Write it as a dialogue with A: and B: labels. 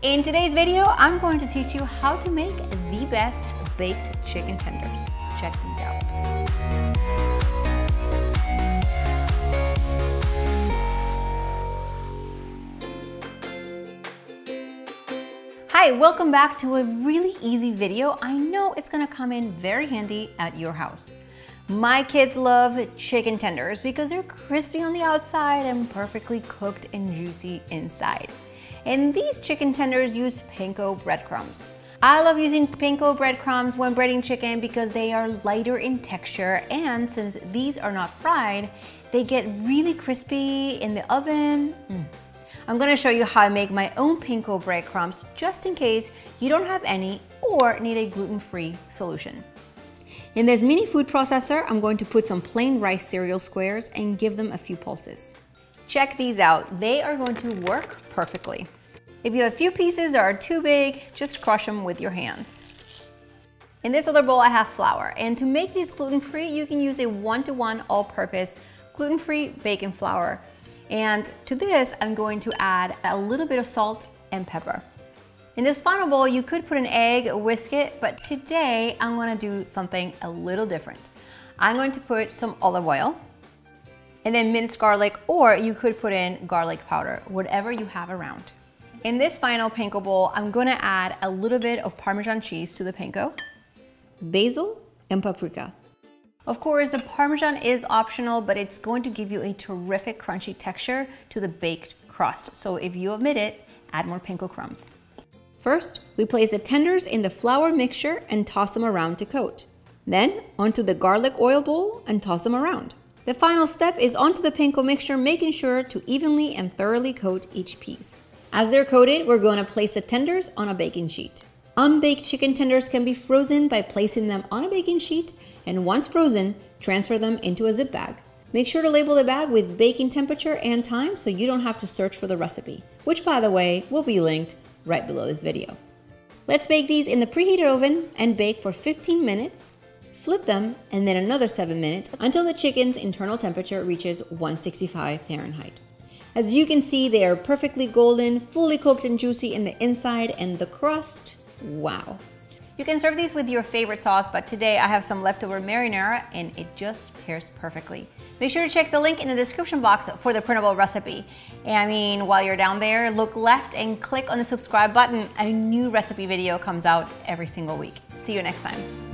A: In today's video, I'm going to teach you how to make the best baked chicken tenders. Check these out. Hi, welcome back to a really easy video. I know it's gonna come in very handy at your house. My kids love chicken tenders because they're crispy on the outside and perfectly cooked and juicy inside. And these chicken tenders use panko breadcrumbs. I love using panko breadcrumbs when breading chicken because they are lighter in texture, and since these are not fried, they get really crispy in the oven. I'm gonna show you how I make my own panko breadcrumbs just in case you don't have any or need a gluten-free solution. In this mini food processor, I'm going to put some plain rice cereal squares and give them a few pulses. Check these out. They are going to work perfectly. If you have a few pieces that are too big, just crush them with your hands. In this other bowl, I have flour. And to make these gluten-free, you can use a 1-to-1 all-purpose gluten-free baking flour. And to this, I'm going to add a little bit of salt and pepper. In this final bowl, you could put an egg, whisk it, but today I'm gonna do something a little different. I'm going to put some olive oil and then minced garlic, or you could put in garlic powder, whatever you have around. In this final panko bowl, I'm gonna add a little bit of Parmesan cheese to the panko, basil, and paprika. Of course, the Parmesan is optional, but it's going to give you a terrific crunchy texture to the baked crust. So if you omit it, add more panko crumbs. First, we place the tenders in the flour mixture and toss them around to coat. Then, onto the garlic oil bowl and toss them around. The final step is onto the panko mixture, making sure to evenly and thoroughly coat each piece. As they're coated, we're going to place the tenders on a baking sheet. Unbaked chicken tenders can be frozen by placing them on a baking sheet, and once frozen, transfer them into a zip bag. Make sure to label the bag with baking temperature and time so you don't have to search for the recipe, which, by the way, will be linked right below this video. Let's bake these in the preheated oven and bake for 15 minutes. Flip them and then another 7 minutes until the chicken's internal temperature reaches 165 Fahrenheit. As you can see, they are perfectly golden, fully cooked and juicy in the inside, and the crust, wow. You can serve these with your favorite sauce, but today I have some leftover marinara and it just pairs perfectly. Make sure to check the link in the description box for the printable recipe. And I mean, while you're down there, look left and click on the subscribe button. A new recipe video comes out every single week. See you next time.